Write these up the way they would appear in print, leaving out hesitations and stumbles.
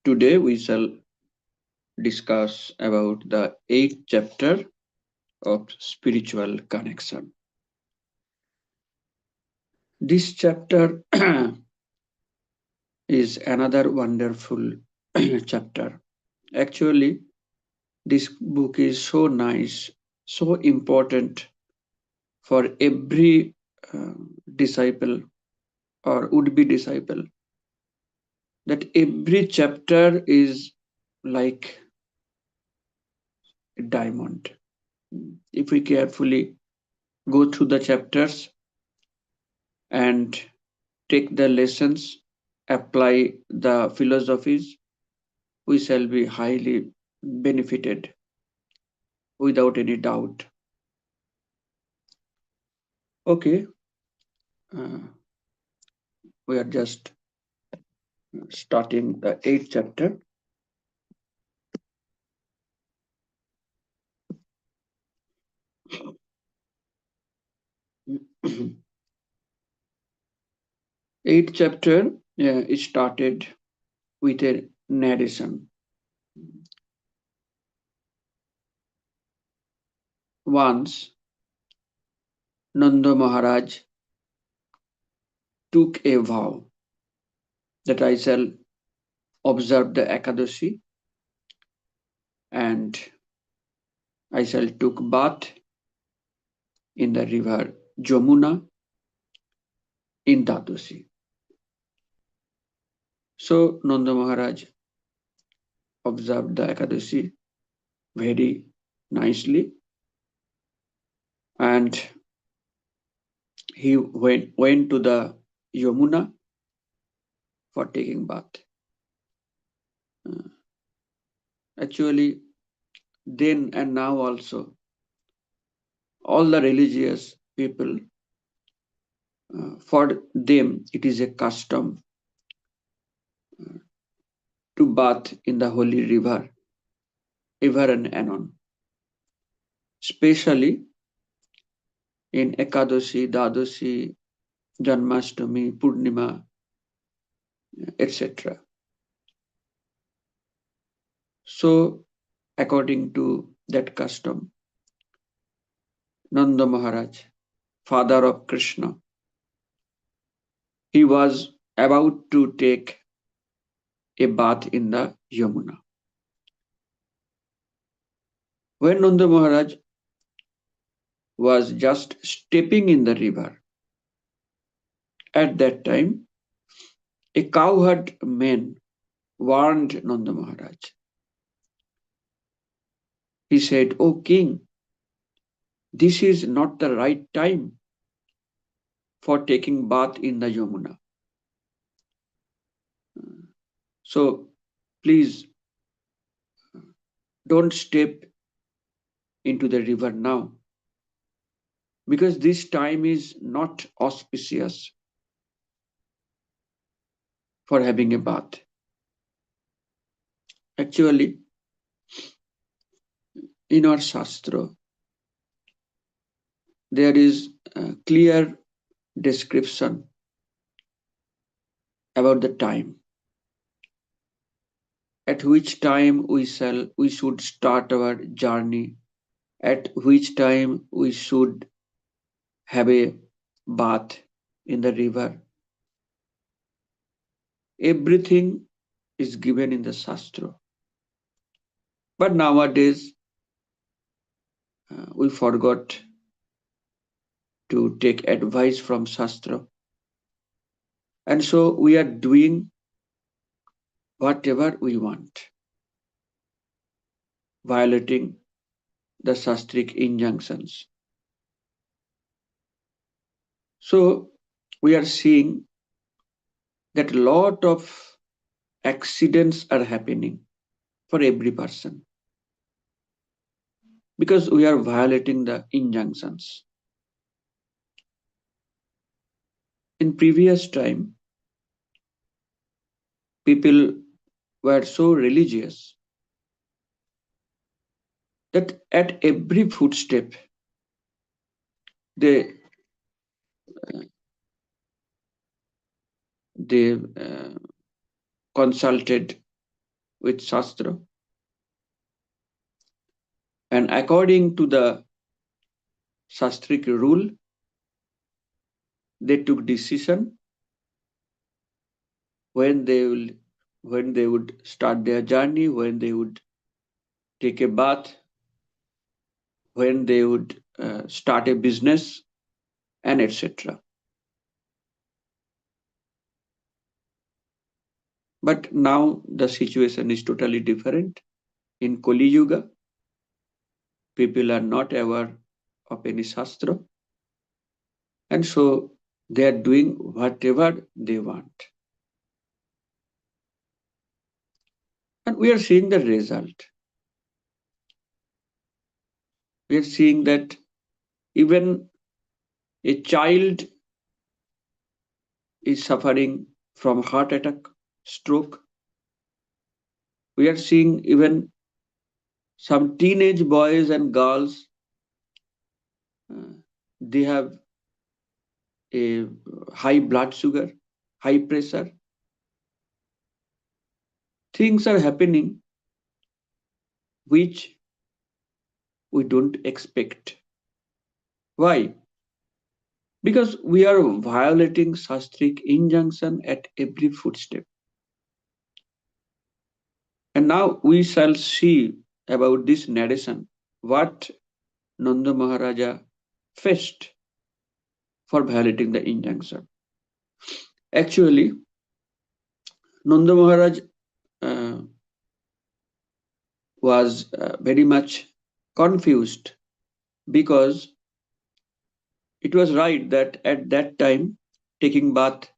Today we shall discuss about the eighth chapter of spiritual connection. This chapter is another wonderful chapter. Actually, this book is so nice, so important for every uh, disciple or would be disciple, that every chapter is like a diamond. If we carefully go through the chapters and take the lessons, apply the philosophies, we shall be highly benefited without any doubt. Okay, uh, we are just starting the eighth chapter. Eighth chapter is started with a narration. Once Nanda Maharaj took a vow that I shall observe the Ekadashi and I shall took bath in the river Jamuna in Tatusi. So Nanda Maharaj observed the Ekadashi very nicely and he went to the Yamuna for taking bath. Uh, Actually, then and now also, all the religious people, for them it is a custom to bath in the holy river ever and anon, especially in Ekadashi, Dadashi, Janmashtami, Purnima, etc. So, according to that custom, Nanda Maharaj, father of Krishna, he was about to take a bath in the Yamuna. When Nanda Maharaj was just stepping in the river, at that time, a cowherd man warned Nanda Maharaj. He said, "O king, this is not the right time for taking bath in the Yamuna. So please don't step into the river now because this time is not auspicious for having a bath." Actually, in our Shastra, there is a clear description about the time at which time we should start our journey, at which time we should have a bath in the river. Everything is given in the Shastra. But nowadays, we forgot to take advice from Shastra. And so we are doing whatever we want, violating the Shastric injunctions. So we are seeing that a lot of accidents are happening for every person because we are violating the injunctions. In previous time, people were so religious that at every footstep they they consulted with Shastra, and according to the Shastric rule, they took decision when they will when they would start their journey, when they would take a bath, when they would start a business, and etc. But now the situation is totally different. In Kali Yuga, people are not aware of any Shastra, and so they are doing whatever they want. And we are seeing the result. We are seeing that even a child is suffering from heart attack, stroke. We are seeing even some teenage boys and girls, uh, they have a high blood sugar, high pressure. Things are happening which we don't expect. Why? Because we are violating Shastric injunction at every footstep. And now we shall see about this narration what Nanda Maharaja faced for violating the injunction. Actually, Nanda Maharaj uh, was very much confused because it was right that at that time taking bath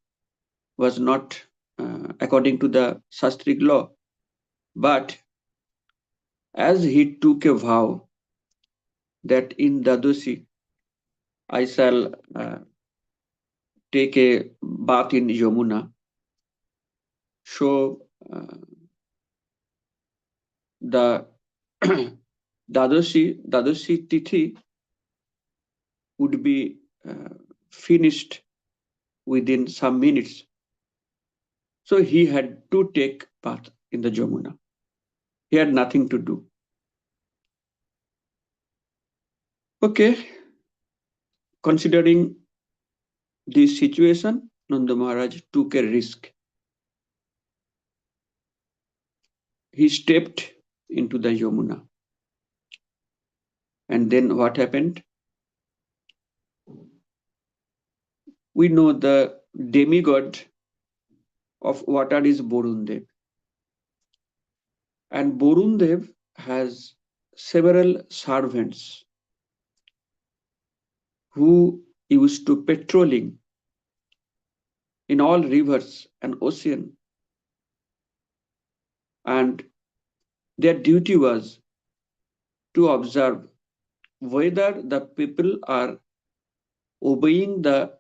was not according to the Shastric law, but as he took a vow that in Dadosi I shall take a bath in Yamuna, so the Dadosi Tithi would be finished within some minutes. So he had to take bath in the Jamuna. He had nothing to do. Okay, considering this situation, Nanda Maharaj took a risk. He stepped into the Yamuna. And then what happened? We know the demigod of water is Borundev. And Borundev has several servants who used to patrolling in all rivers and ocean, and their duty was to observe whether the people are obeying the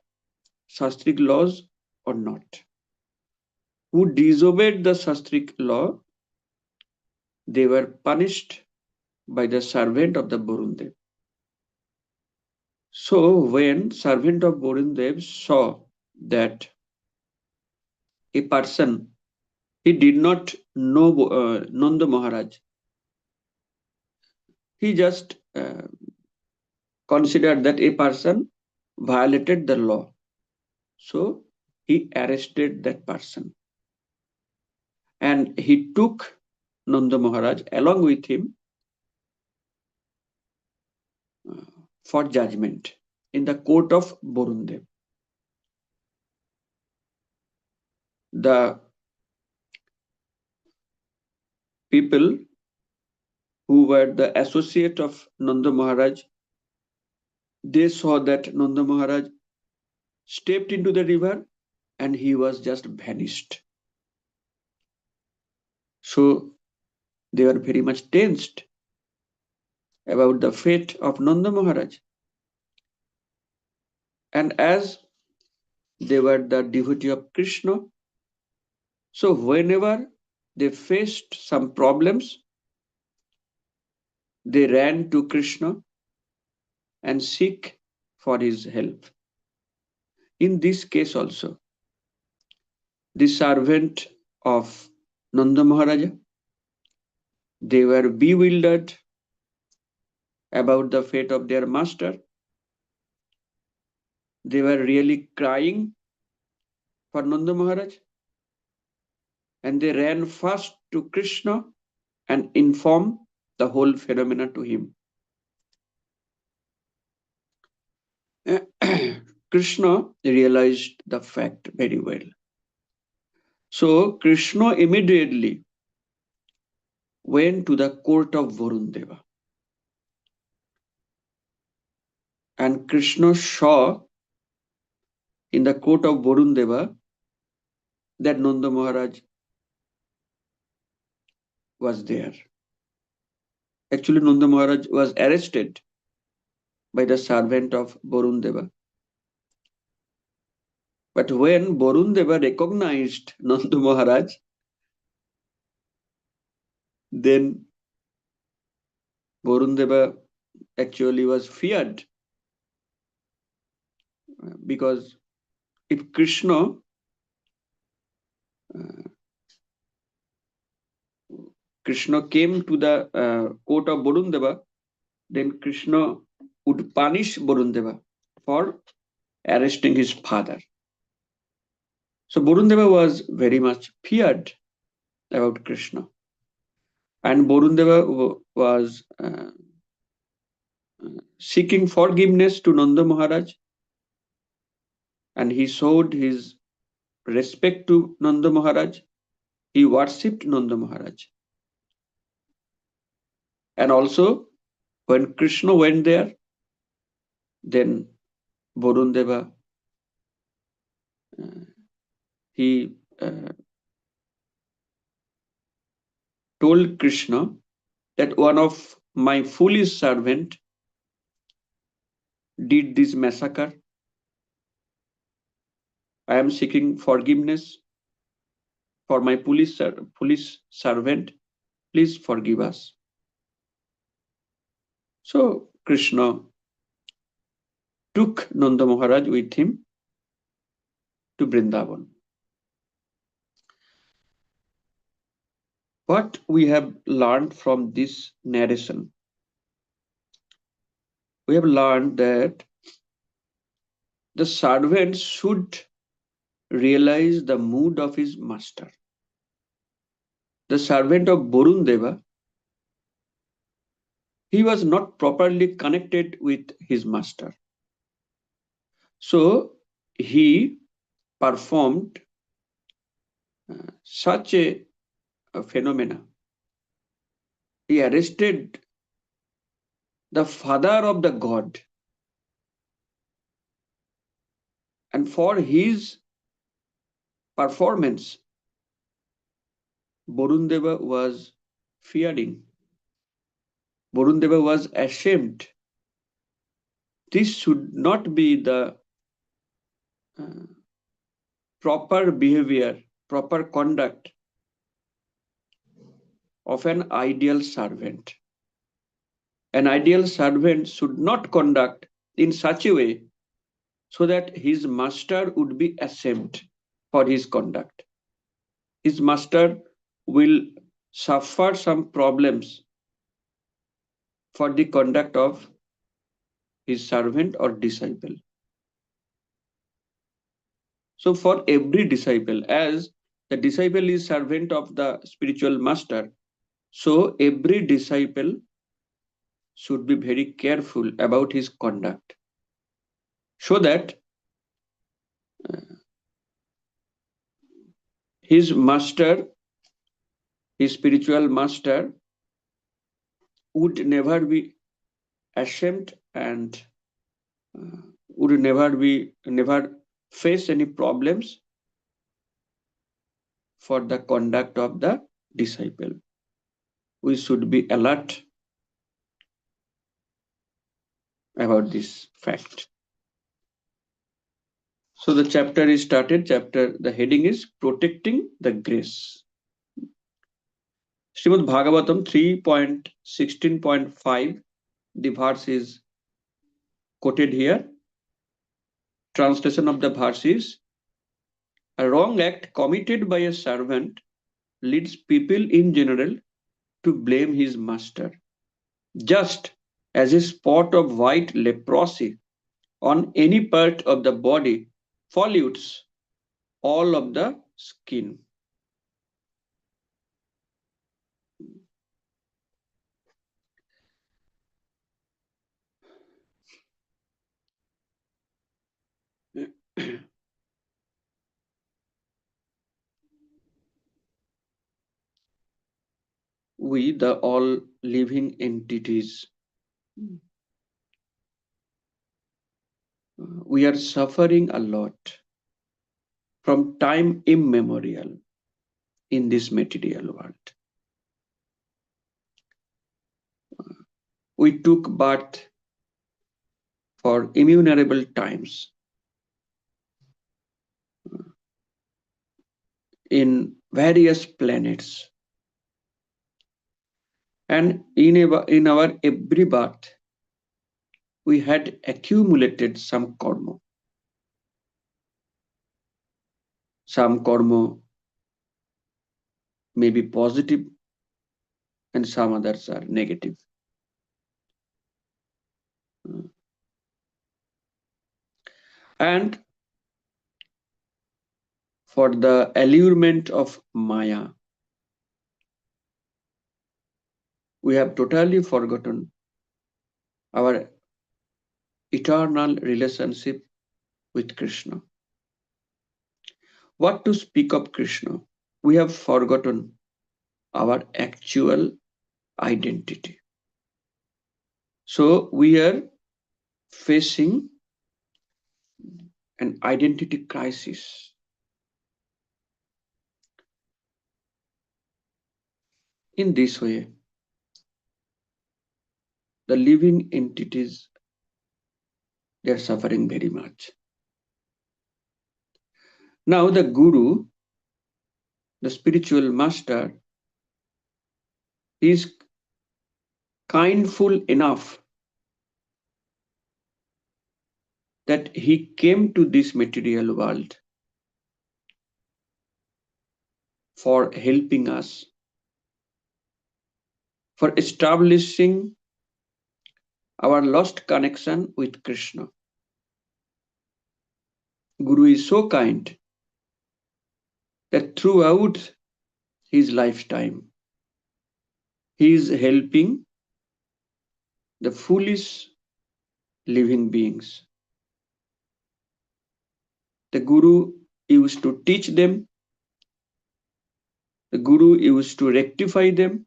Shastric laws or not. Who disobeyed the Shastric law, they were punished by the servant of the Borundev. So when servant of Borundev saw that a person, he did not know Nanda Maharaj, he just considered that a person violated the law. So he arrested that person and he took Nanda Maharaj along with him for judgment in the court of Borundev. The people who were the associate of Nanda Maharaj, they saw that Nanda Maharaj stepped into the river and he was just vanished. So they were very much tensed about the fate of Nanda Maharaj. And as they were the devotee of Krishna, so whenever they faced some problems, they ran to Krishna and seek for his help. In this case also, the servant of Nanda Maharaja. They were bewildered about the fate of their master. They were really crying for Nanda Maharaj, and they ran fast to Krishna and informed the whole phenomena to him. Krishna realized the fact very well. So Krishna immediately went to the court of Varun Deva. And Krishna saw in the court of Varun Deva that Nanda Maharaj was there. Actually, Nanda Maharaj was arrested by the servant of Varun Deva. But when Varun Deva recognized Nanda Maharaj, then Varun Deva actually was feared, because if Krishna came to the court of Varun Deva, then Krishna would punish Varun Deva for arresting his father. So Varun Deva was very much feared about Krishna. And Varun Deva was seeking forgiveness to Nanda Maharaj, and he showed his respect to Nanda Maharaj. He worshipped Nanda Maharaj. And also, when Krishna went there, then Varun Deva, he told Krishna that one of my foolish servant did this massacre. I am seeking forgiveness for my foolish servant. Please forgive us. So Krishna took Nanda Maharaj with him to Vrindavan. What we have learned from this narration? We have learned that the servant should realize the mood of his master. The servant of Varun Deva, he was not properly connected with his master. So he performed such a phenomena. He arrested the father of the god, and for his performance, Varun Deva was fearing. Varun Deva was ashamed. This should not be the proper behavior, proper conduct of an ideal servant. An ideal servant should not conduct in such a way so that his master would be ashamed for his conduct. His master will suffer some problems for the conduct of his servant or disciple. So for every disciple, as the disciple is servant of the spiritual master, so every disciple should be very careful about his conduct, so that his master, his spiritual master, would never be ashamed and would never face any problems for the conduct of the disciple. We should be alert about this fact. So the chapter is started. The heading is Protecting the Grace. Srimad Bhagavatam 3.16.5, the verse is quoted here. Translation of the verse is: a wrong act committed by a servant leads people in general to blame his master, just as a spot of white leprosy on any part of the body pollutes all of the skin. We, the all living entities, we are suffering a lot from time immemorial in this material world. We took birth for innumerable times in various planets, and in our every birth we had accumulated some karma. Some karma may be positive and some others are negative. And for the allurement of Maya, we have totally forgotten our eternal relationship with Krishna. What to speak of Krishna? We have forgotten our actual identity. So we are facing an identity crisis. In this way, the living entities, they are suffering very much. Now the Guru, the spiritual master, is kindful enough that he came to this material world for helping us, for establishing our lost connection with Krishna. Guru is so kind that throughout his lifetime, he is helping the foolish living beings. The Guru used to teach them, the Guru used to rectify them,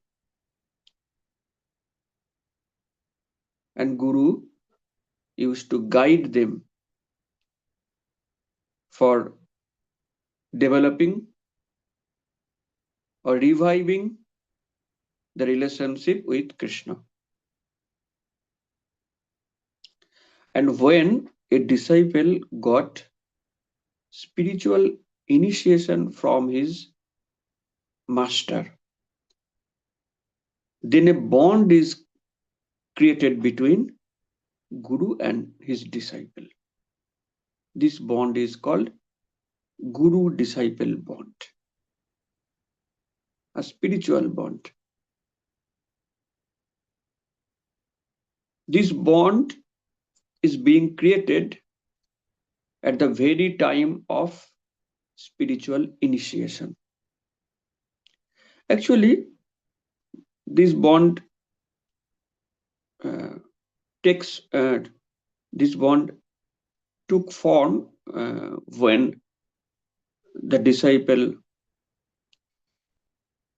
and Guru used to guide them for developing or reviving the relationship with Krishna. And when a disciple got spiritual initiation from his master, then a bond is created between Guru and his disciple. This bond is called Guru-disciple bond, a spiritual bond. This bond is being created at the very time of spiritual initiation. Actually, this bond takes this bond took form when the disciple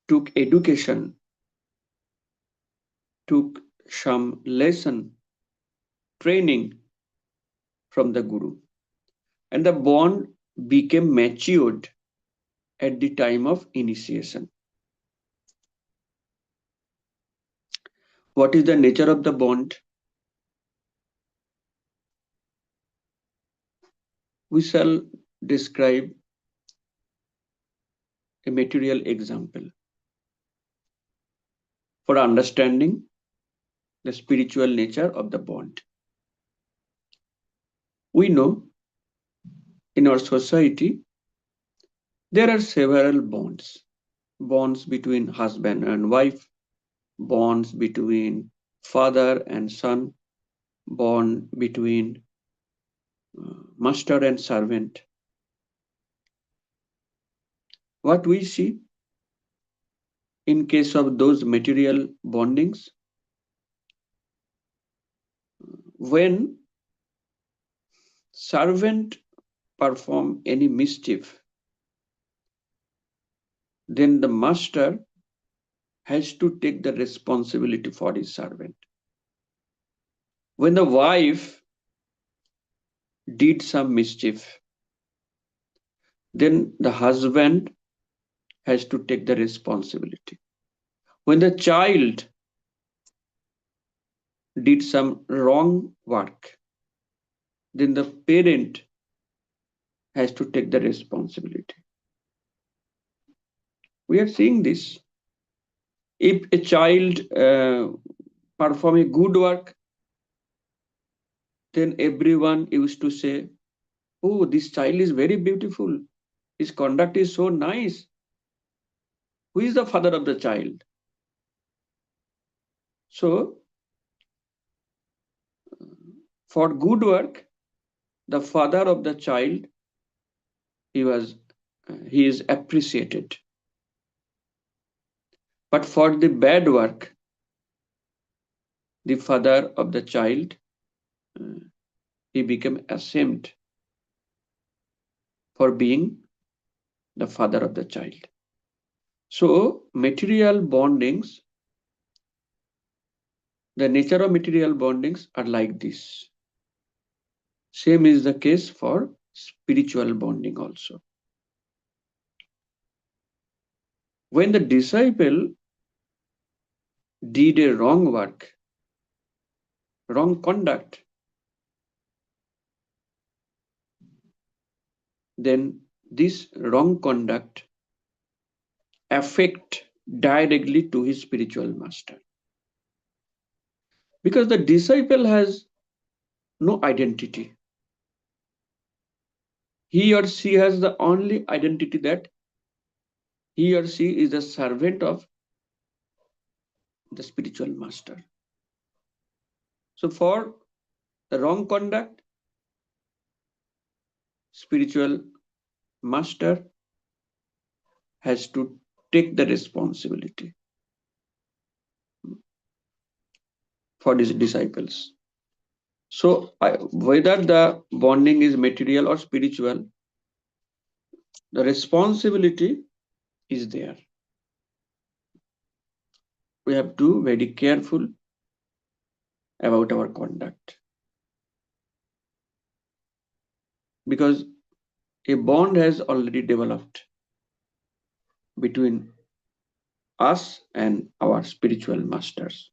took education, took some lesson, training from the Guru, and the bond became matured at the time of initiation. What is the nature of the bond? We shall describe a material example for understanding the spiritual nature of the bond. We know in our society there are several bonds. bonds between husband and wife, bonds between father and son, bond between master and servant. What we see in case of those material bondings, when servant perform any mischief, then the master has to take the responsibility for his servant. When the wife did some mischief, then the husband has to take the responsibility. When the child did some wrong work, then the parent has to take the responsibility. We are seeing this. If a child perform a good work, then everyone used to say, oh, this child is very beautiful. His conduct is so nice. Who is the father of the child? So, for good work, the father of the child, he is appreciated. But for the bad work, the father of the child, he became ashamed for being the father of the child. So, material bondings, the nature of material bondings are like this. Same is the case for spiritual bonding also. When the disciple did a wrong work, wrong conduct, then this wrong conduct affect directly to his spiritual master. Because the disciple has no identity. He or she has the only identity that he or she is a servant of the spiritual master. So for the wrong conduct, spiritual master has to take the responsibility for his disciples. So whether the bonding is material or spiritual, the responsibility is there. We have to be very careful about our conduct, because a bond has already developed between us and our spiritual masters.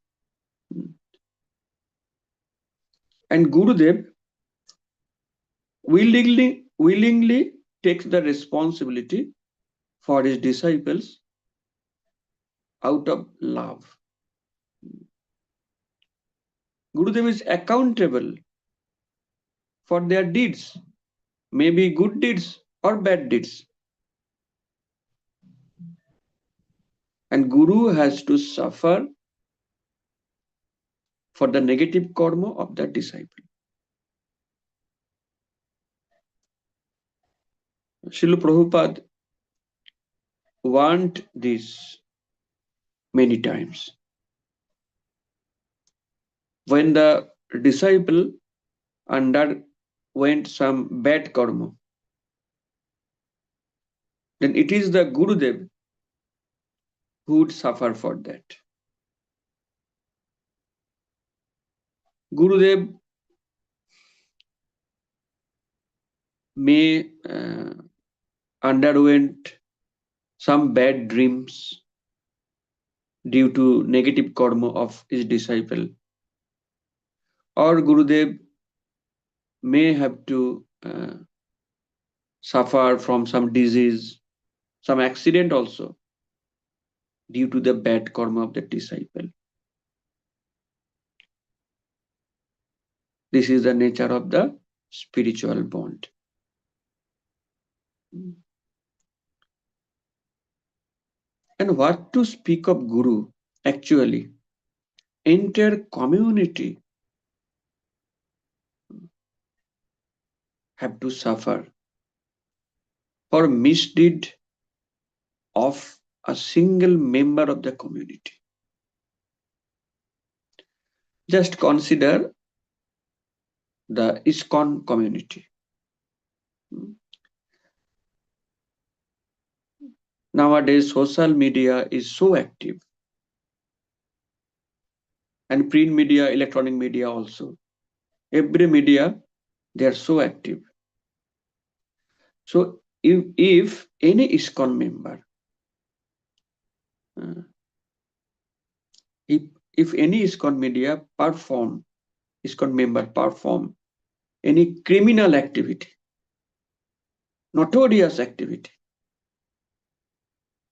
And Gurudev willingly takes the responsibility for his disciples out of love. Gurudev is accountable for their deeds, maybe good deeds or bad deeds. And Guru has to suffer for the negative karma of the disciple. Srila Prabhupada warned this many times. When the disciple underwent some bad karma, then it is the Gurudev who would suffer for that. Gurudev may underwent some bad dreams due to negative karma of his disciple, or Gurudev may have to suffer from some disease, some accident also due to the bad karma of the disciple. This is the nature of the spiritual bond. And what to speak of Guru, actually, entire community have to suffer for misdeed of a single member of the community. Just consider the ISKCON community. Nowadays, social media is so active, and print media, electronic media also. Every media, they are so active. So if any ISKCON member, uh, if, if any ISKCON media perform, ISKCON member perform any criminal activity, notorious activity,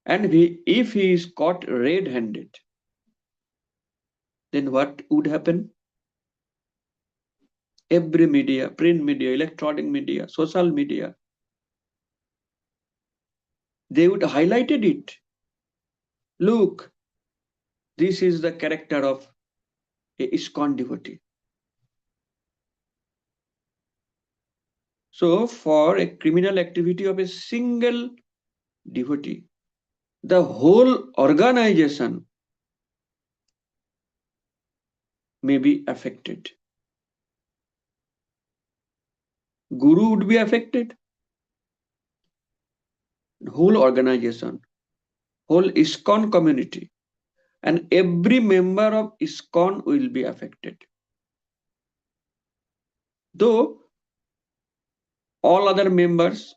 and if he is caught red-handed, then what would happen? Every media, print media, electronic media, social media, they would highlighted it. Look, this is the character of a ISKCON devotee. So for a criminal activity of a single devotee, the whole organization may be affected. Guru would be affected, whole organization, whole ISKCON community, and every member of ISKCON will be affected. Though all other members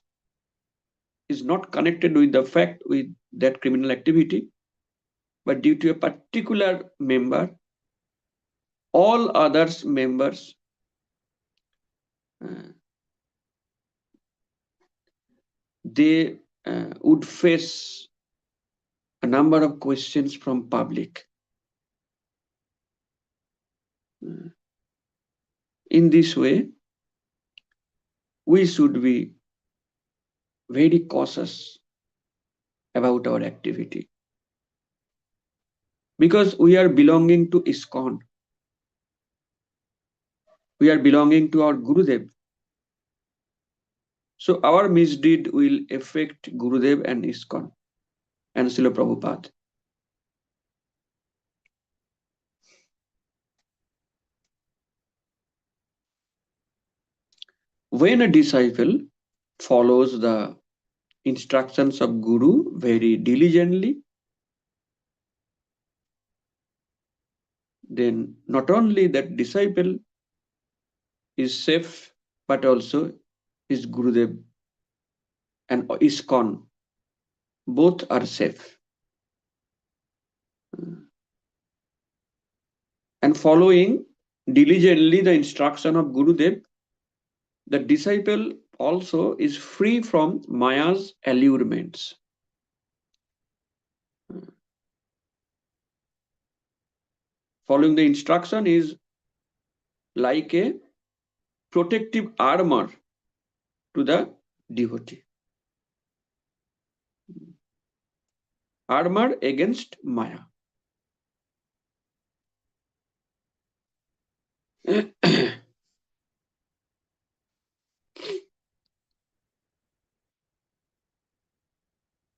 is not connected with the fact with that criminal activity, but due to a particular member, all others members they would face a number of questions from public. In this way, we should be very cautious about our activity, because we are belonging to ISKCON. We are belonging to our Gurudev. So our misdeed will affect Gurudev and ISKCON and Srila Prabhupada. When a disciple follows the instructions of Guru very diligently, then not only that disciple is safe, but also his Gurudev and ISKCON, both are safe. And following diligently the instruction of Gurudev, the disciple also is free from Maya's allurements. Following the instruction is like a protective armor to the devotee. Armor against Maya.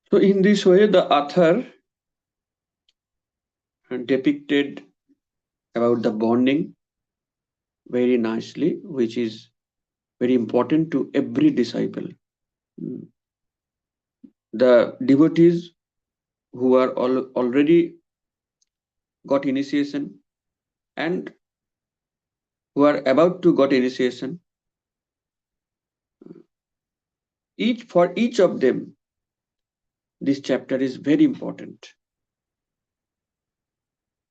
So in this way, the author depicted about the bonding very nicely, which is very important to every disciple. The devotees who are already got initiation and who are about to got initiation, for each of them, this chapter is very important.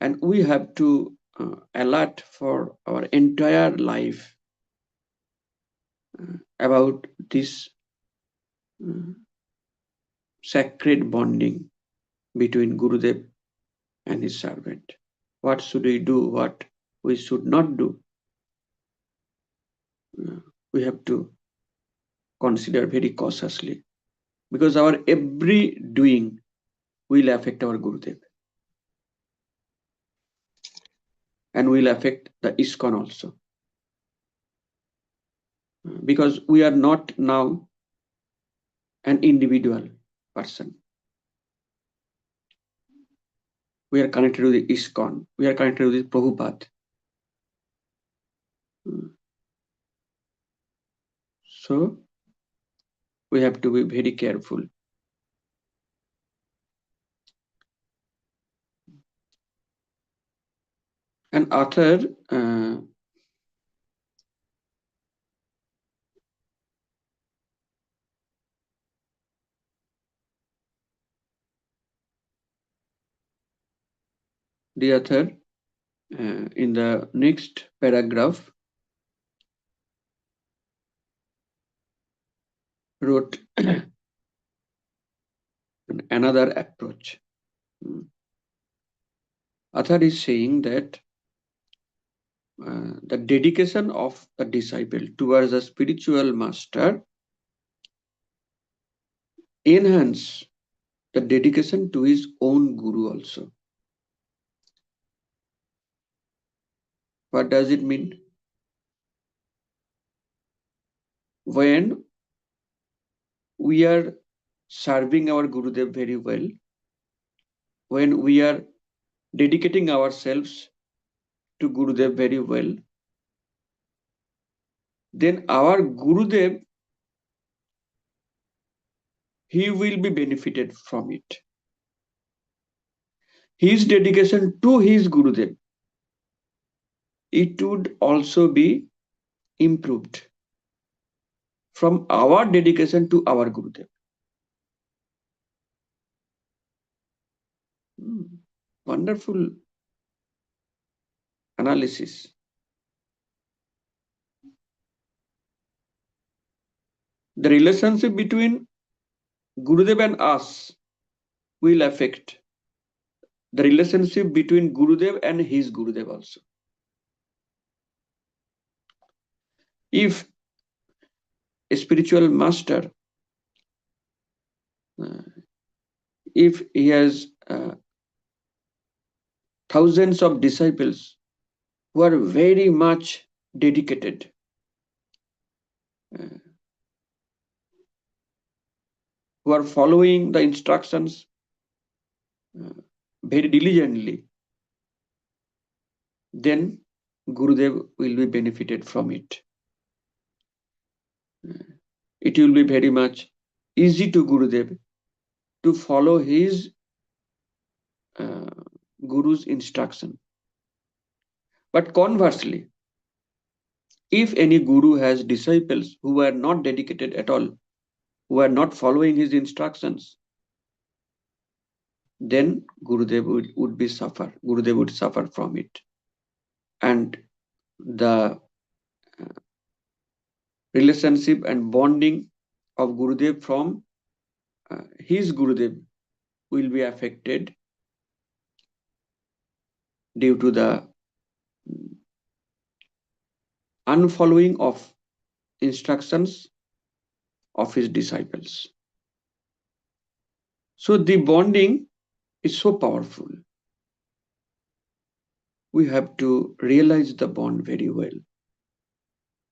And we have to alert for our entire life about this sacred bonding between Gurudev and his servant. What should we do? What we should not do? We have to consider very cautiously, because our every doing will affect our Gurudev and will affect the ISKCON also. Because we are not now an individual person. We are connected to the ISKCON. We are connected to the Prabhupada. So we have to be very careful. And author the author in the next paragraph wrote another approach. Author is saying that the dedication of the disciple towards the spiritual master enhance the dedication to his own guru also. What does it mean? When we are serving our Gurudev very well, when we are dedicating ourselves to Gurudev very well, then our Gurudev, he will be benefited from it. His dedication to his Gurudev, it would also be improved from our dedication to our Gurudev. Wonderful analysis. The relationship between Gurudev and us will affect the relationship between Gurudev and his Gurudev also. If a spiritual master, if he has thousands of disciples who are very much dedicated, who are following the instructions very diligently, then Gurudev will be benefited from it. It will be very much easy to Gurudev to follow his Guru's instruction. But conversely, if any Guru has disciples who are not dedicated at all, who are not following his instructions, then Gurudev would be suffer. Gurudev would suffer from it. And the relationship and bonding of Gurudev from his Gurudev will be affected due to the unfollowing of instructions of his disciples. So the bonding is so powerful. We have to realize the bond very well.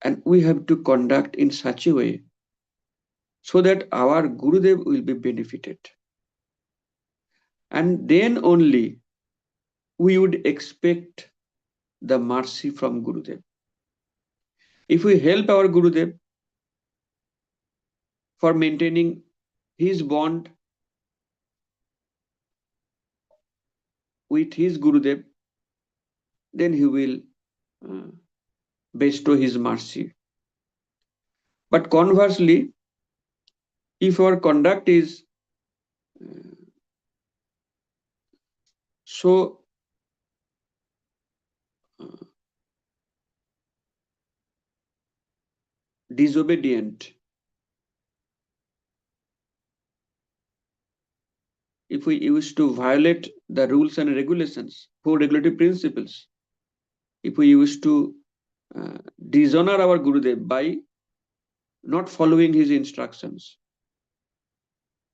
And we have to conduct in such a way so that our Gurudev will be benefited. And then only we would expect the mercy from Gurudev. If we help our Gurudev for maintaining his bond with his Gurudev, then he will bestow his mercy. But conversely, if our conduct is so disobedient, if we used to violate the rules and regulations, for regulatory principles, if we used to dishonor our Gurudev by not following his instructions,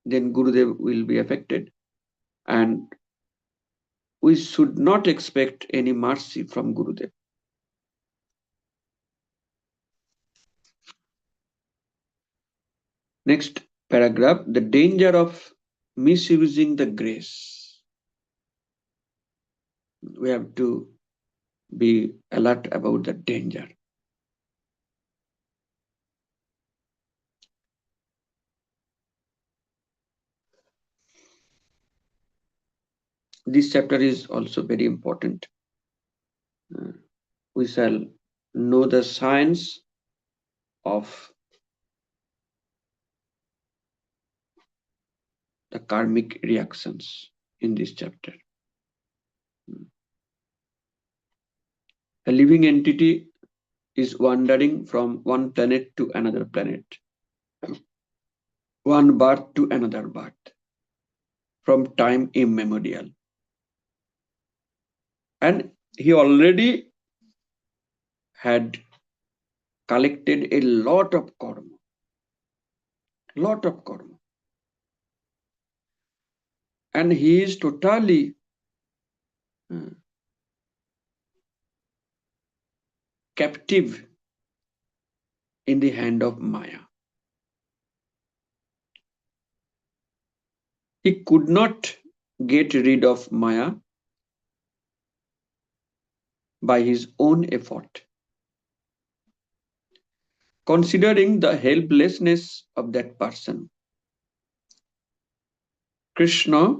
then Gurudev will be affected. and we should not expect any mercy from Gurudev. Next paragraph, the danger of misusing the grace. We have to be alert about the danger. This chapter is also very important. We shall know the science of the karmic reactions in this chapter. A living entity is wandering from one planet to another planet, one birth to another birth, from time immemorial. And he already had collected a lot of karma, and he is totally captive in the hand of Maya. He could not get rid of Maya by his own effort. Considering the helplessness of that person, Krishna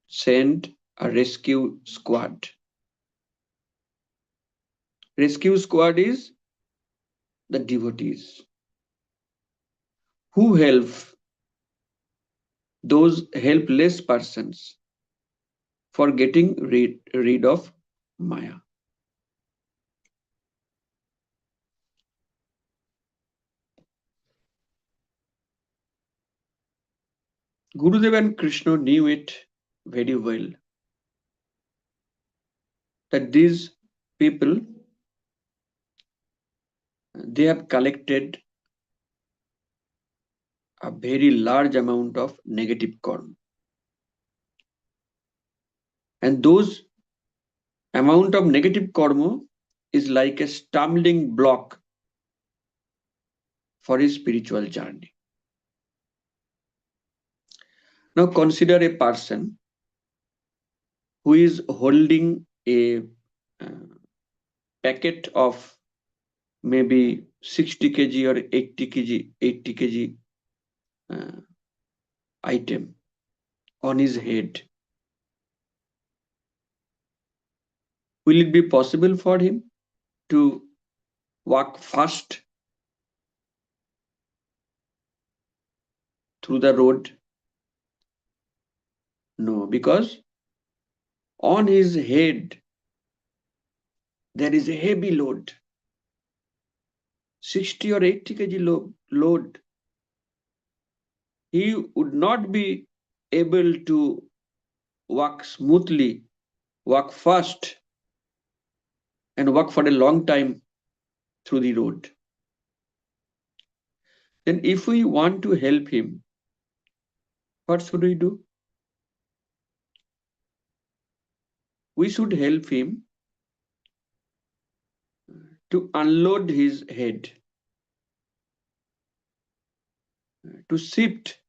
sent a rescue squad. Rescue squad is the devotees who help those helpless persons for getting rid of Maya. Gurudev and Krishna knew it very well that these people, they have collected a very large amount of negative karma. And those amount of negative karma is like a stumbling block for his spiritual journey. Now consider a person who is holding a packet of maybe 60 kg or 80 kg item on his head. Will it be possible for him to walk fast through the road? No, because on his head there is a heavy load, 60 or 80 kg load. He would not be able to walk smoothly, walk fast, and walk for a long time through the road. Then if we want to help him, what should we do? We should help him to unload his head, to shift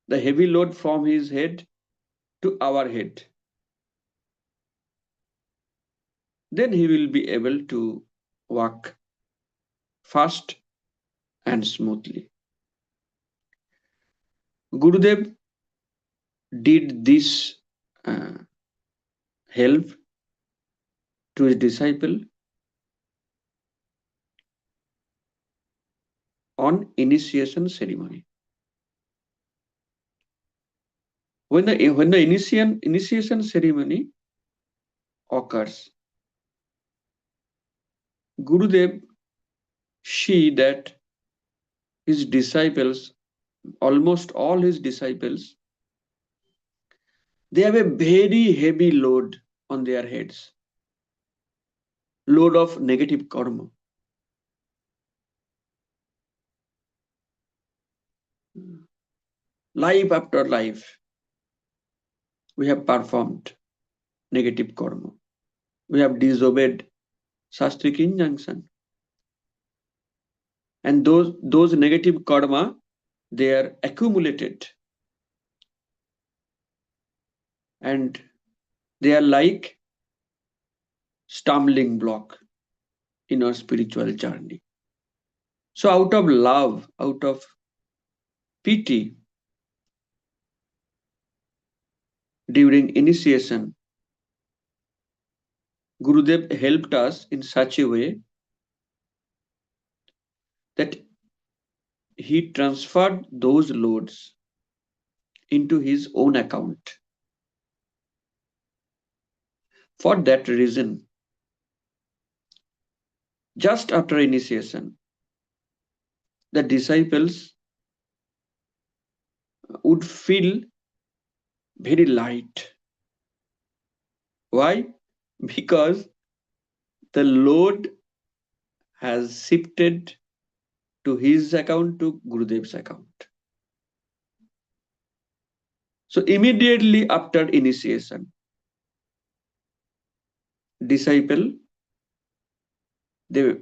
the heavy load from his head to our head. Then he will be able to walk fast and smoothly. Gurudev did this help to his disciple on initiation ceremony. When the initiation ceremony occurs, Gurudev see that his disciples, almost all his disciples, they have a very heavy load on their heads, load of negative karma. Life after life, we have performed negative karma. We have disobeyed shastric injunction. And those negative karma, they are accumulated. And they are like stumbling block in our spiritual journey. So out of love, out of pity, during initiation, Gurudev helped us in such a way that he transferred those loads into his own account. For that reason, just after initiation, the disciples would feel very light. Why? Because the load has shifted to his account, to Gurudev's account. So immediately after initiation, disciple, they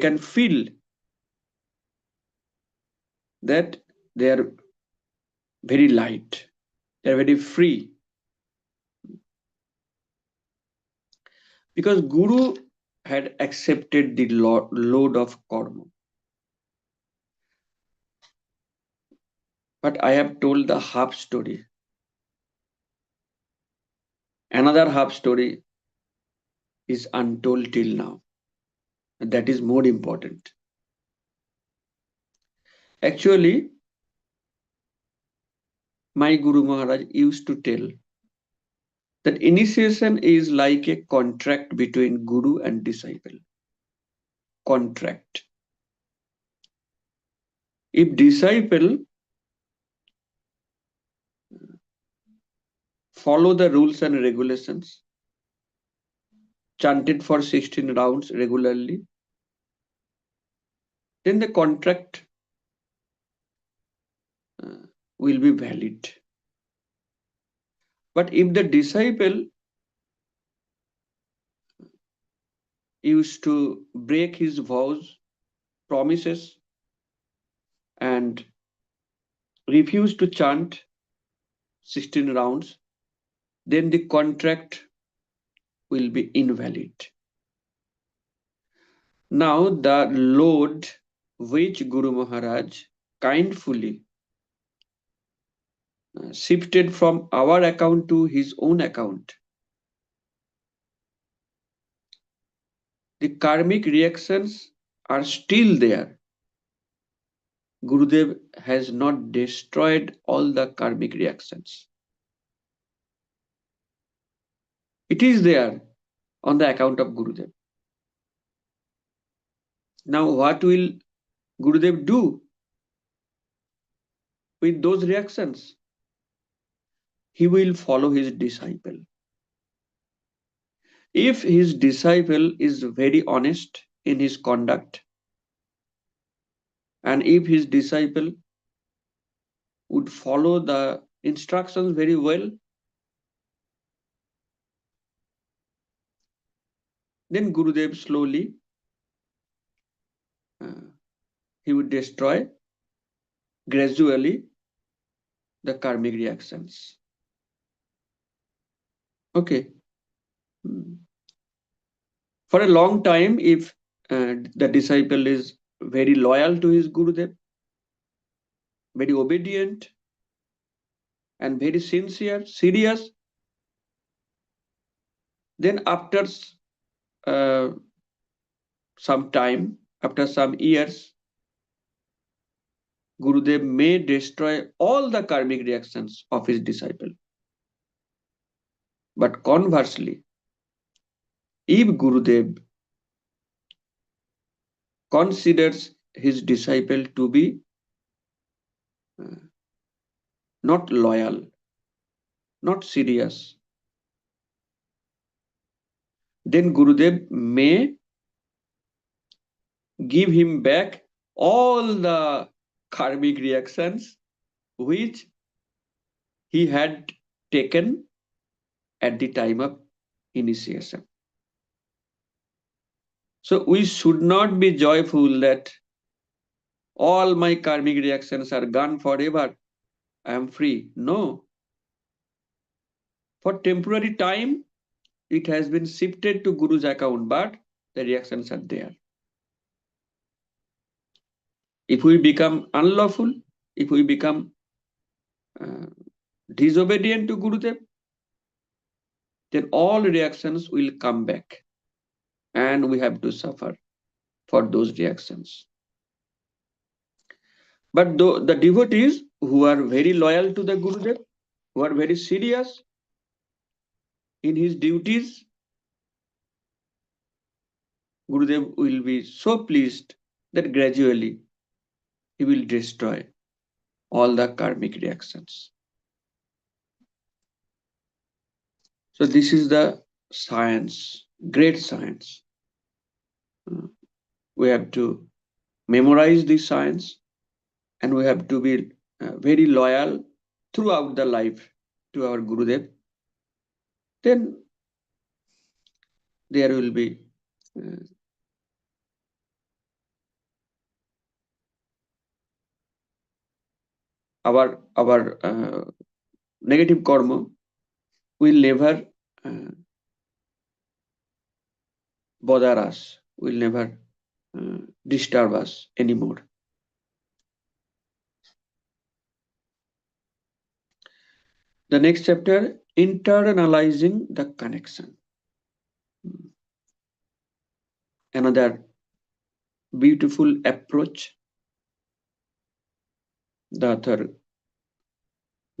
can feel that they are very light, they are very free, because Guru had accepted the load of karma. But I have told the half story. Another half story is untold till now. And that is more important. Actually, my Guru Maharaj used to tell that initiation is like a contract between Guru and disciple. Contract. If disciple follow the rules and regulations, chanted for 16 rounds regularly, then the contract will be valid. But if the disciple used to break his vows, promises, and refuse to chant 16 rounds, then the contract will be invalid. Now the load which Guru Maharaj kindly shifted from our account to his own account, the karmic reactions are still there. Gurudev has not destroyed all the karmic reactions. It is there on the account of Gurudev. Now, what will Gurudev do with those reactions? He will follow his disciple. If his disciple is very honest in his conduct, and if his disciple would follow the instructions very well, then Gurudev slowly he would destroy gradually the karmic reactions. Okay. For a long time, if the disciple is very loyal to his Gurudev, very obedient, and very sincere, serious, then after some time, after some years, Gurudev may destroy all the karmic reactions of his disciple. But conversely, if Gurudev considers his disciple to be not loyal, not serious, then Gurudev may give him back all the karmic reactions which he had taken at the time of initiation. So we should not be joyful that all my karmic reactions are gone forever. I am free. No. For temporary time, it has been shifted to Guru's account, but the reactions are there. If we become unlawful, if we become uh, disobedient to Gurudev, then all reactions will come back and we have to suffer for those reactions. But the devotees who are very loyal to the Gurudev, who are very serious in his duties, Gurudev will be so pleased that gradually he will destroy all the karmic reactions. So this is the science, great science. We have to memorize this science and we have to be very loyal throughout the life to our Gurudev. Then there will be our negative karma will never bother us, will never disturb us anymore. The next chapter, internalizing the connection. Another beautiful approach the author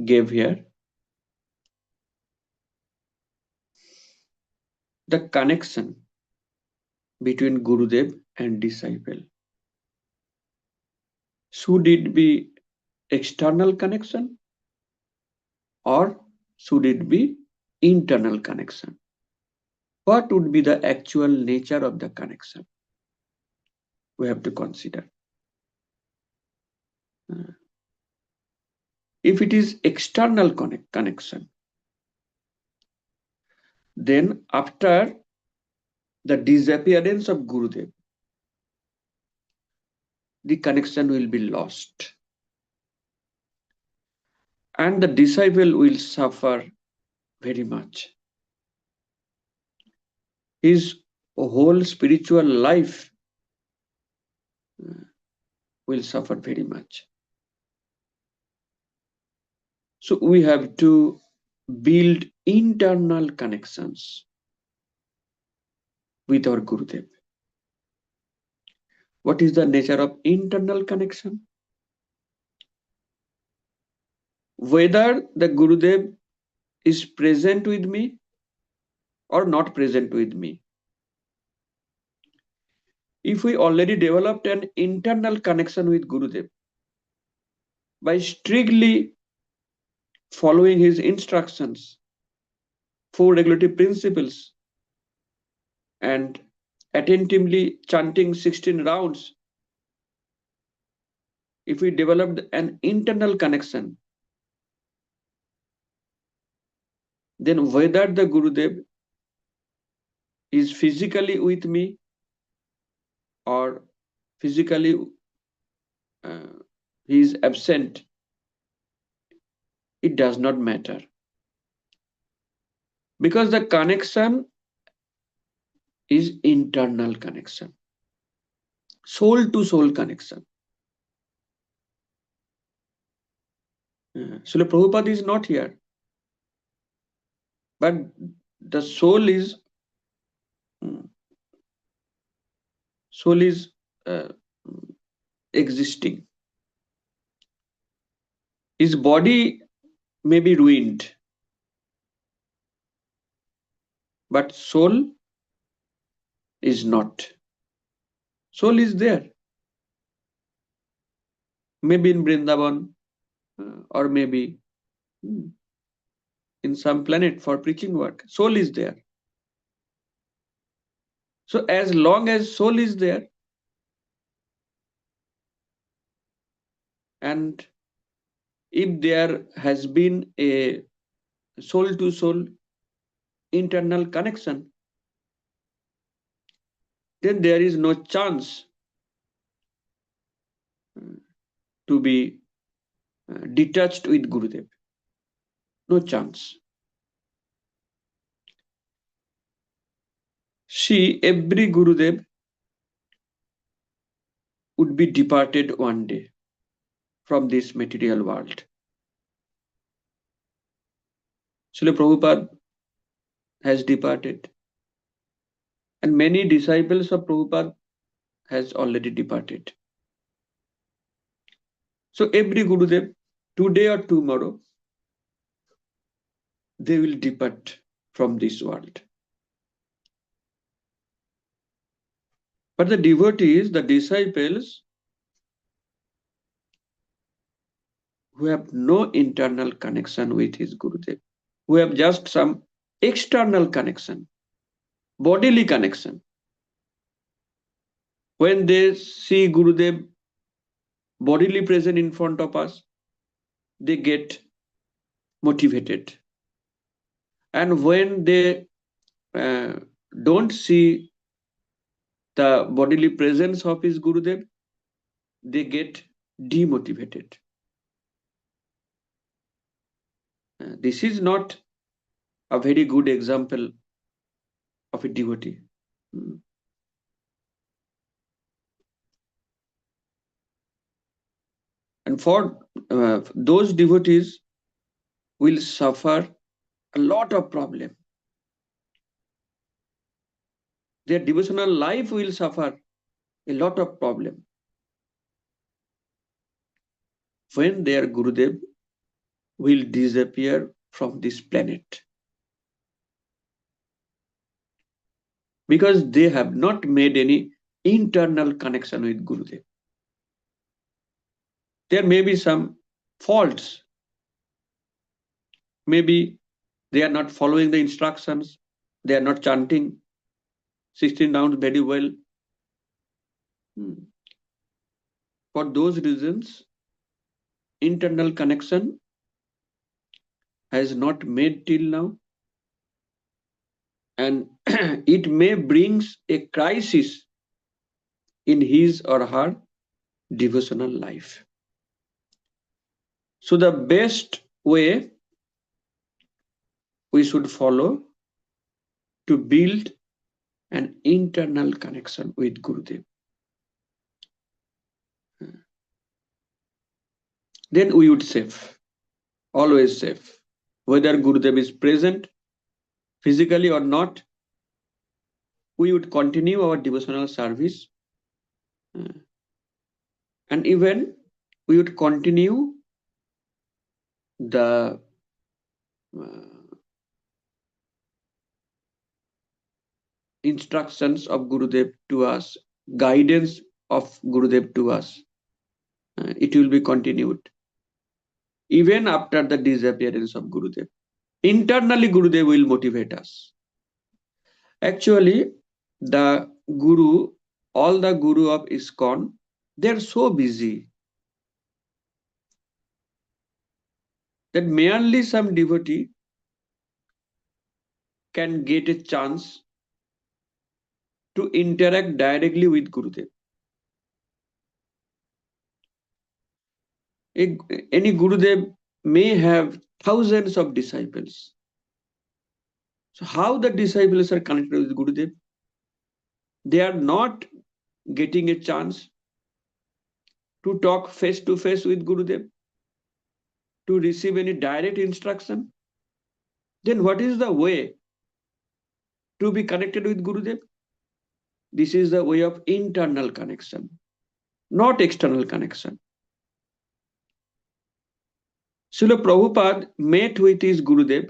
gave here. The connection between Gurudev and disciple. Should it be external connection or should it be internal connection? What would be the actual nature of the connection? We have to consider. If it is external connection, then after the disappearance of Gurudev, the connection will be lost. And the disciple will suffer very much. His whole spiritual life will suffer very much. So we have to build internal connections with our Gurudev. What is the nature of internal connection? Whether the Gurudev is present with me or not present with me. If we already developed an internal connection with Gurudev by strictly following his instructions, 4 regulative principles, and attentively chanting 16 rounds, if we developed an internal connection, then whether the Gurudev is physically with me or physically he is absent, it does not matter. Because the connection is internal connection, soul to soul connection. Srila Prabhupada is not here, but the soul is existing. His body may be ruined, but soul is not. Soul is there. Maybe in Vrindavan or maybe in some planet for preaching work. Soul is there. So as long as soul is there, and if there has been a soul to soul internal connection, then there is no chance to be detached with Gurudev. No chance. See, every Gurudev would be departed one day from this material world. Srila Prabhupada has departed, and many disciples of Prabhupada has already departed. So every Gurudev, today or tomorrow, they will depart from this world. But the devotees, the disciples, who have no internal connection with his Gurudev, who have just some external connection, bodily connection. When they see Gurudev bodily present in front of us, they get motivated. And when they uh, don't see the bodily presence of his Gurudev, they get demotivated. This is not a very good example of a devotee. And for those devotees will suffer a lot of problem. Their devotional life will suffer a lot of problem when their Gurudev will disappear from this planet, because they have not made any internal connection with Gurudev. There may be some faults. Maybe they are not following the instructions. They are not chanting 16 rounds very well. For those reasons, internal connection has not made till now, and it may brings a crisis in his or her devotional life. So the best way we should follow to build an internal connection with Gurudev. Then we would save, always save. Whether Gurudev is present physically or not, we would continue our devotional service, and even we would continue the instructions of Gurudev to us, guidance of Gurudev to us. It will be continued even after the disappearance of Gurudev. Internally, Gurudev will motivate us. Actually, the Guru, all the Guru of ISKCON, they're so busy that merely some devotee can get a chance to interact directly with Gurudev. Any Gurudev may have thousands of disciples. So how the disciples are connected with Gurudev? They are not getting a chance to talk face to face with Gurudev, to receive any direct instruction. Then what is the way to be connected with Gurudev? This is the way of internal connection, not external connection. Srila Prabhupada met with his Gurudev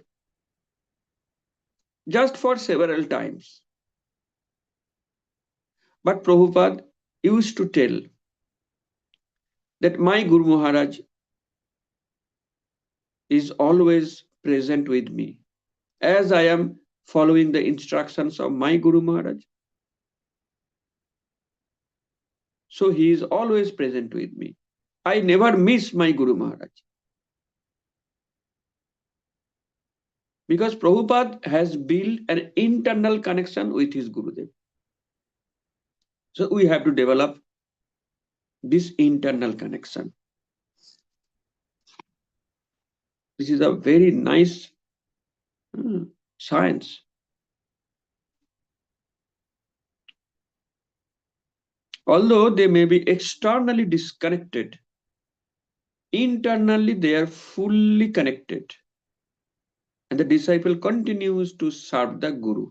just for several times. But Prabhupada used to tell that my Guru Maharaj is always present with me. As I am following the instructions of my Guru Maharaj, so he is always present with me. I never miss my Guru Maharaj. Because Prabhupada has built an internal connection with his Gurudev. So we have to develop this internal connection. This is a very nice science. Although they may be externally disconnected, internally they are fully connected. And the disciple continues to serve the Guru.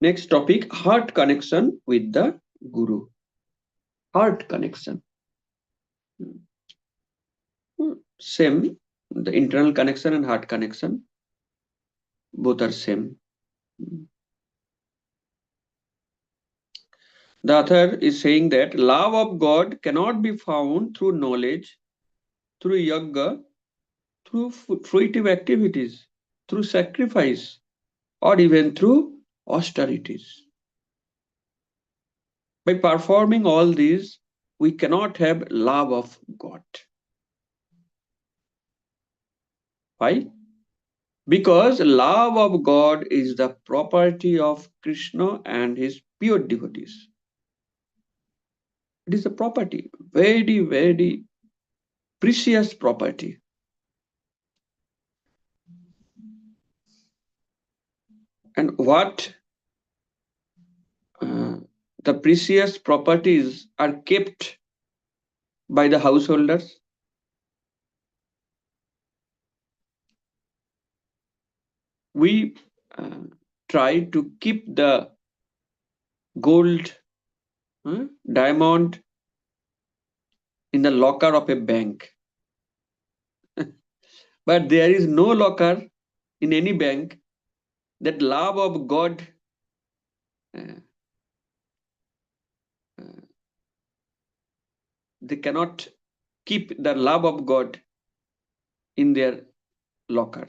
Next topic, heart connection with the Guru. Heart connection. Same, the internal connection and heart connection, both are same. The author is saying that love of God cannot be found through knowledge, through yoga, through fruitive activities, through sacrifice, or even through austerities. By performing all these, we cannot have love of God. Why? Because love of God is the property of Krishna and his pure devotees. It is a property, very, very precious property. And what the precious properties are kept by the householders? We try to keep the gold, diamond in the locker of a bank. But there is no locker in any bank that love of God they cannot keep the love of God in their locker.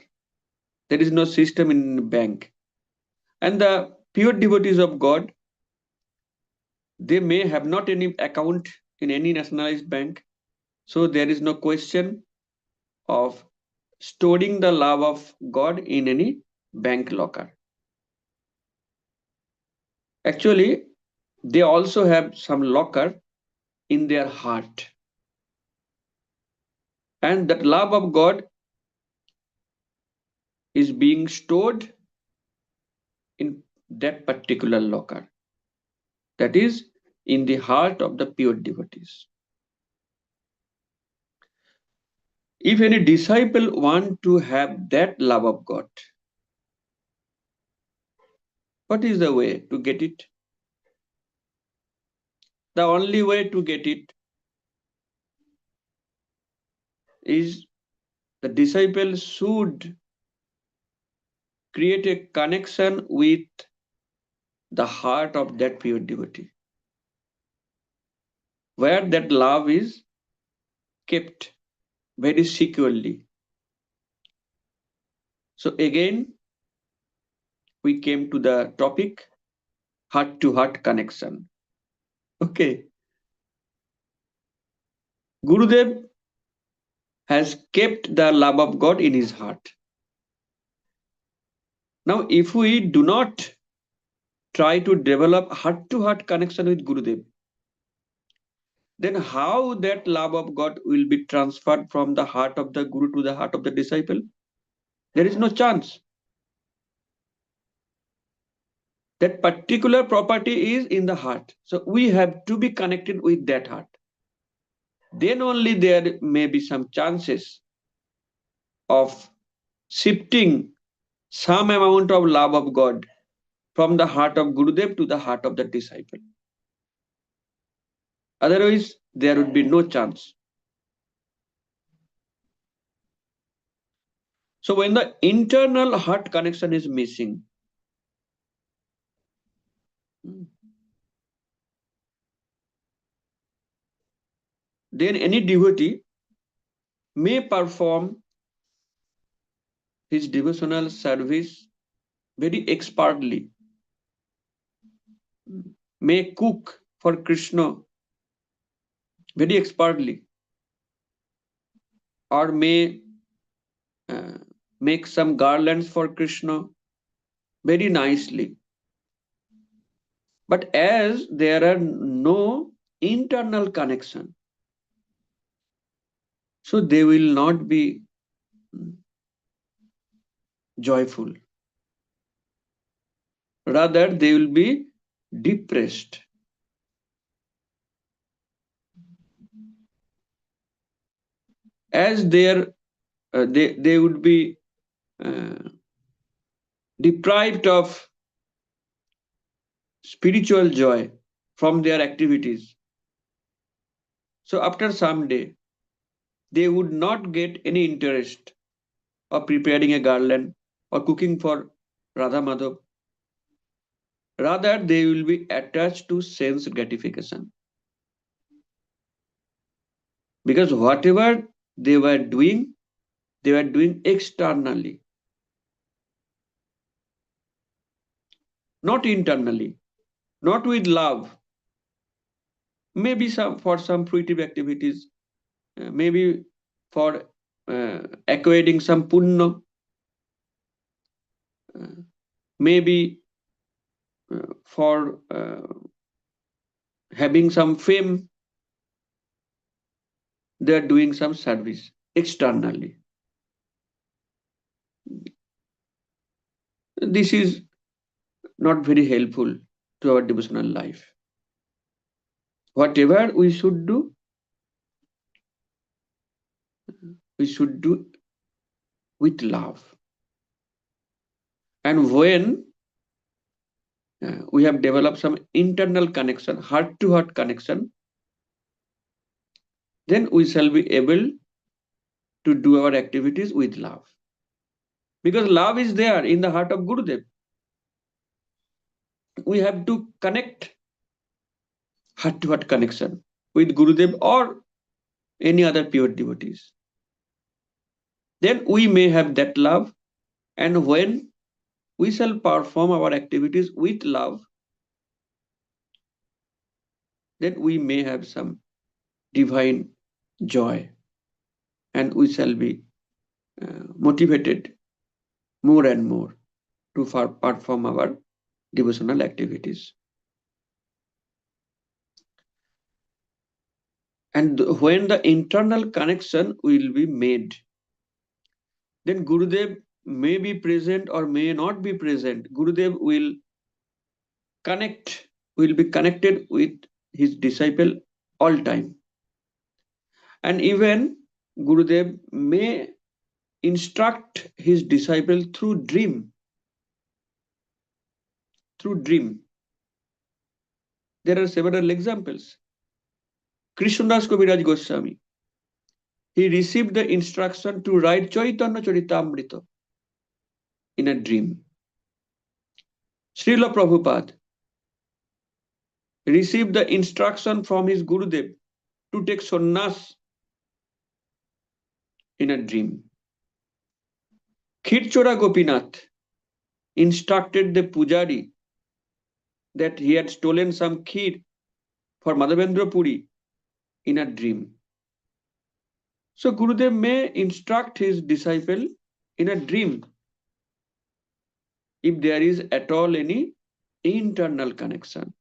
There is no system in bank. And the pure devotees of God, they may have not any account in any nationalized bank. So there is no question of storing the love of God in any bank locker. Actually, they also have some locker in their heart. And that love of God is being stored in that particular locker. That is in the heart of the pure devotees. If any disciple want to have that love of God, what is the way to get it? The only way to get it is the disciple should create a connection with the heart of that pure devotee, where that love is kept very securely. So again, we came to the topic heart to heart connection. Okay. Gurudev has kept the love of God in his heart. Now, if we do not try to develop heart to heart connection with Gurudev, then how that love of God will be transferred from the heart of the Guru to the heart of the disciple? There is no chance. That particular property is in the heart. So we have to be connected with that heart. Then only there may be some chances of shifting some amount of love of God from the heart of Gurudev to the heart of the disciple. Otherwise, there would be no chance. So when the internal heart connection is missing, then any devotee may perform his devotional service very expertly, may cook for Krishna very expertly, or may uh, make some garlands for Krishna very nicely. But as there are no internal connection, so they will not be joyful. Rather, they will be depressed. As they would be uh, deprived of spiritual joy from their activities. So after some day, they would not get any interest of preparing a garland or cooking for Radha Madhav. Rather, they will be attached to sense gratification. Because whatever they were doing externally, not internally, not with love. Maybe some for some fruitive activities, maybe for acquiring some punna, uh, maybe for having some fame. They are doing some service externally. This is not very helpful to our devotional life. Whatever we should do with love. And when we have developed some internal connection, heart to heart connection, then we shall be able to do our activities with love. Because love is there in the heart of Gurudev. We have to connect heart to heart connection with Gurudev or any other pure devotees. Then we may have that love, and when we shall perform our activities with love, then we may have some divine joy, and we shall be motivated more and more to perform our devotional activities. And when the internal connection will be made, then Gurudev may be present or may not be present. Gurudev will be connected with his disciple all time. And even Gurudev may instruct his disciple through dream. Through dream. There are several examples. Krishnadas Kaviraj Goswami, he received the instruction to write Chaitanya Charitamrita in a dream. Srila Prabhupada received the instruction from his Gurudev to take sannyas in a dream. Khirchora Gopinath instructed the pujari that he had stolen some kheer for Madhavendra Puri in a dream. So Gurudev may instruct his disciple in a dream if there is at all any internal connection.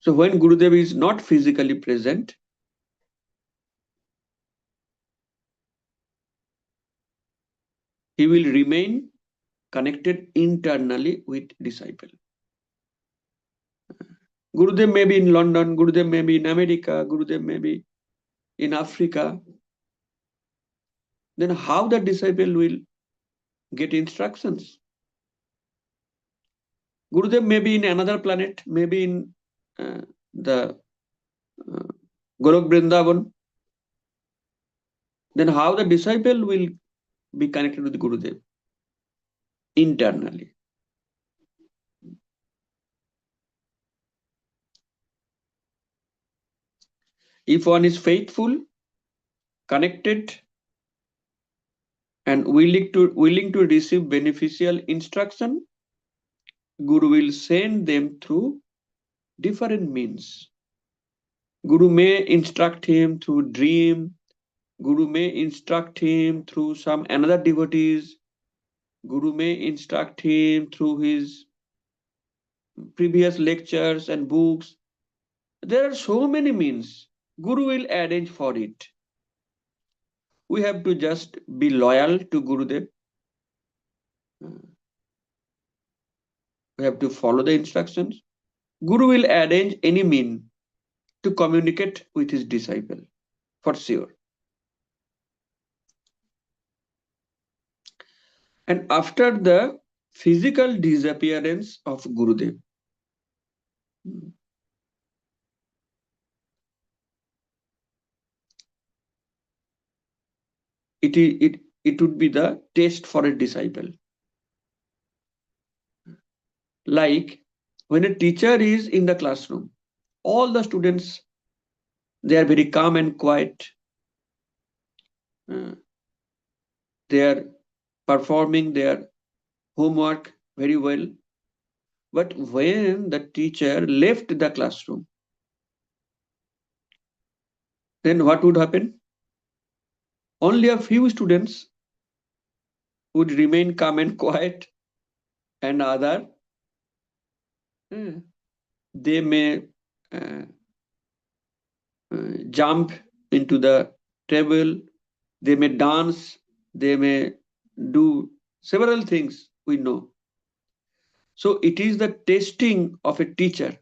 So when Gurudev is not physically present, he will remain connected internally with disciple. Gurudev may be in London, Gurudev may be in America, Gurudev may be in Africa. Then how the disciple will get instructions? Gurudev may be in another planet, maybe in the Golok Vrindavan. Then how the disciple will be connected with Gurudev? Internally. If one is faithful, connected, and willing to receive beneficial instruction, Guru will send them through different means. Guru may instruct him through dream. Guru may instruct him through some another devotees. Guru may instruct him through his previous lectures and books. There are so many means. Guru will arrange for it. We have to just be loyal to Gurudev. We have to follow the instructions. Guru will arrange any mean to communicate with his disciple, for sure. And after the physical disappearance of Gurudev, it would be the test for a disciple. Like when a teacher is in the classroom, all the students, they are very calm and quiet. They are performing their homework very well. But when the teacher left the classroom, then what would happen? Only a few students would remain calm and quiet, and other, they may uh, jump into the table, they may dance, they may do several things we know. So it is the testing of a teacher.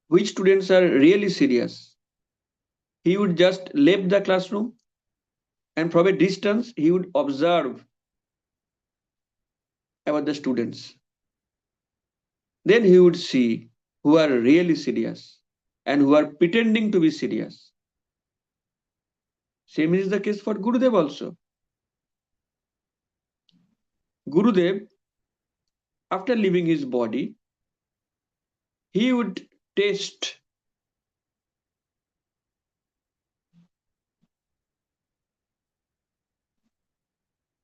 Which students are really serious? He would just leave the classroom, and from a distance he would observe about the students. Then he would see who are really serious and who are pretending to be serious. Same is the case for Gurudev also. Gurudev, after leaving his body, he would test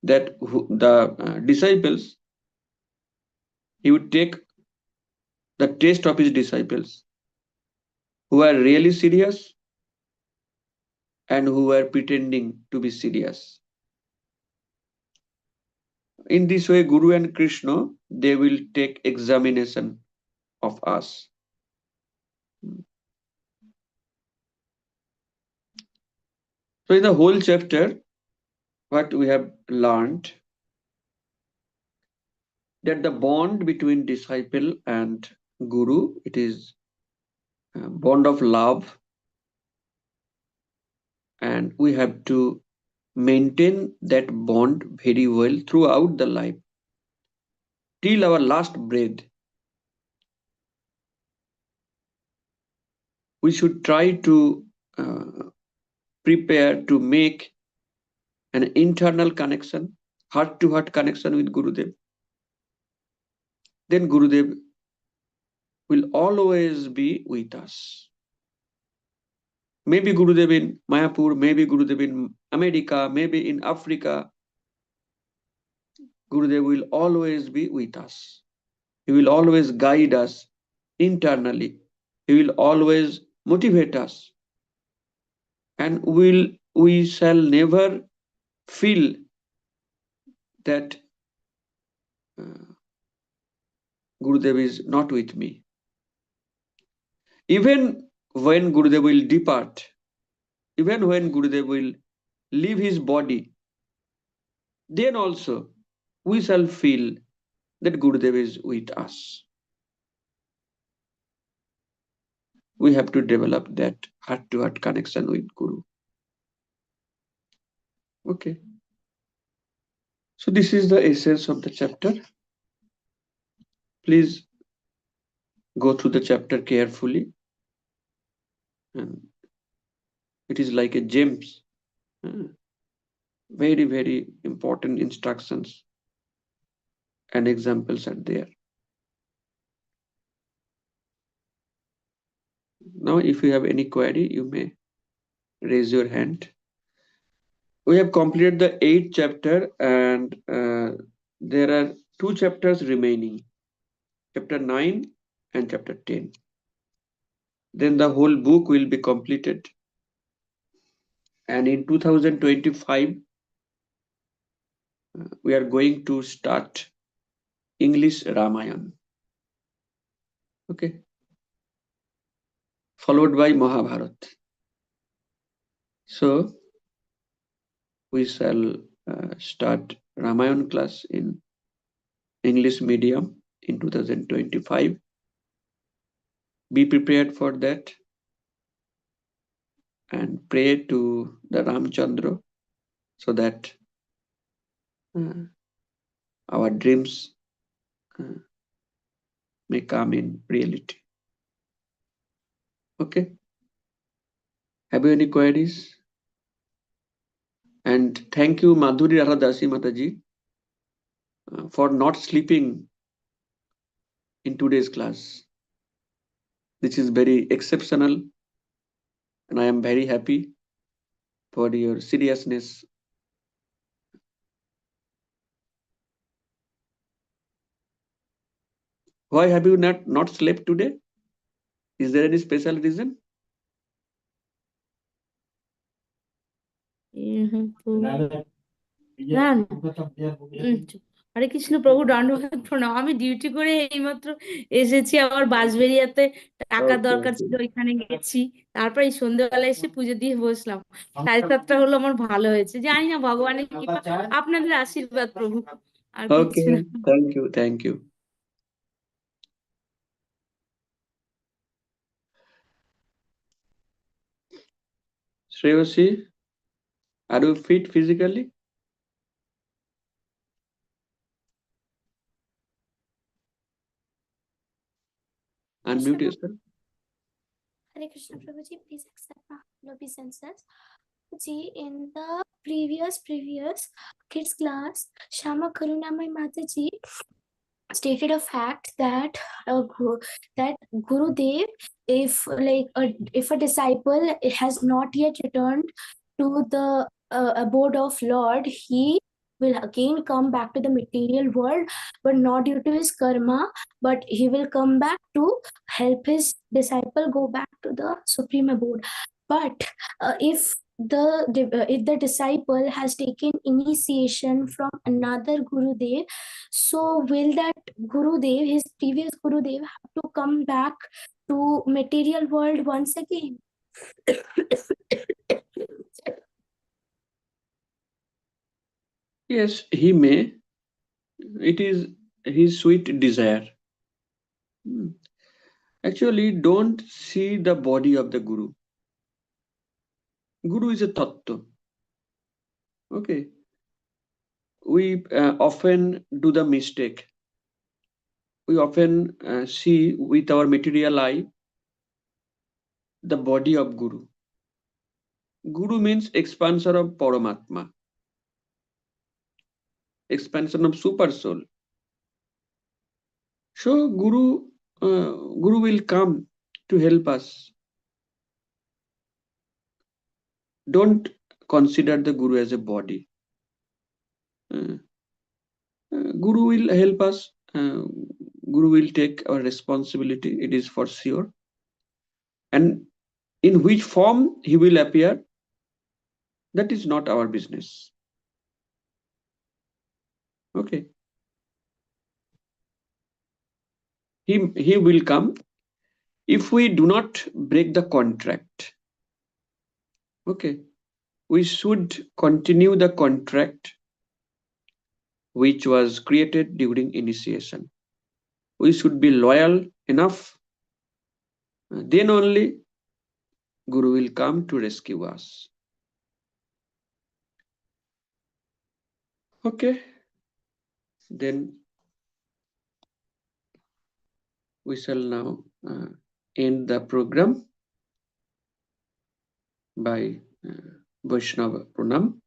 that the disciples, he would take the test of his disciples who are really serious and who are pretending to be serious. In this way, Guru and Krishna, they will take examination of us. So in the whole chapter, what we have learned, that the bond between disciple and Guru, it is a bond of love, and we have to maintain that bond very well throughout the life till our last breath. We should try to prepare to make an internal connection, heart to heart connection with Gurudev. Then Gurudev will always be with us. Maybe Gurudev in Mayapur, maybe Gurudev in America, maybe in Africa. Gurudev will always be with us. He will always guide us internally. He will always motivate us. And we shall never feel that Gurudev is not with me. Even when Gurudev will depart, even when Gurudev will leave his body, then also we shall feel that Gurudev is with us. We have to develop that heart-to-heart connection with Guru. Okay. So this is the essence of the chapter. Please go through the chapter carefully. And it is like a gems. Very, very important instructions and examples are there. Now, if you have any query, you may raise your hand. We have completed the 8th chapter, and there are 2 chapters remaining, chapter 9 and chapter 10. Then the whole book will be completed. And in 2025, we are going to start English Ramayana. Okay. Followed by Mahabharat. So we shall start Ramayana class in English medium in 2025. Be prepared for that and pray to the Ramchandra so that uh, our dreams uh, may come in reality. Okay. Have you any queries? And thank you, Madhuri Radhasi Mataji, for not sleeping in today's class. This is very exceptional, and I am very happy for your seriousness. Why have you not slept today? Is there any special reason? হরে কৃষ্ণ প্রভু দণ্ডবোধ প্রণাম। আমি duty করে এইমাত্র এসেছি, আবার বাঁশবেড়িয়াতে টাকার দরকার ছিল, ওইখানে গেছি, তারপর এই সন্ধ্যেবেলা এসে পুজো দিয়ে বসলাম। 7:30 হলো, আমার ভালো হয়েছে। জানি না ভগবানের কৃপা, আপনাদের আশীর্বাদ প্রভু, আর কিছু না। Thank you. Shreyasi, are you fit physically? Unmute yourself. Hare Krishna Prabhuji, please accept my obeisances. Ji, in the previous kids class, Shama Karunamai Mataji stated a fact that that Gurudev, if a disciple has not yet returned to the abode of Lord, he will again come back to the material world, but not due to his karma, but he will come back to help his disciple go back to the supreme abode. But if the disciple has taken initiation from another Gurudev, so will that Gurudev, his previous Gurudev, have to come back to material world once again? Yes, he may. It is his sweet desire. Actually, don't see the body of the Guru. Guru is a tattva. Okay. We often do the mistake. We often see with our material eye the body of Guru. Guru means expansion of Paramatma, expansion of super soul. So Guru will come to help us. Don't consider the Guru as a body. Guru will help us. Guru will take our responsibility. It is for sure. And in which form he will appear, that is not our business. Okay. He will come if we do not break the contract. Okay. We should continue the contract which was created during initiation. We should be loyal enough. Then only Guru will come to rescue us. Okay. Then we shall now end the program by Vaishnava Pranam.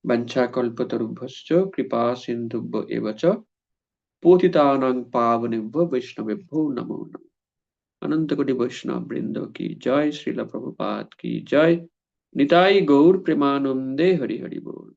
Vancha kalpatarubhascha kripa sindhubhya evacha patitanang pavanebhyo vaishnavebhyo namo namo. अनंत कोटि वैष्णव वृंद की जय, श्रीला प्रभुपाद की जय। निताई गौर प्रेमानंदे, हरि हरि बोल।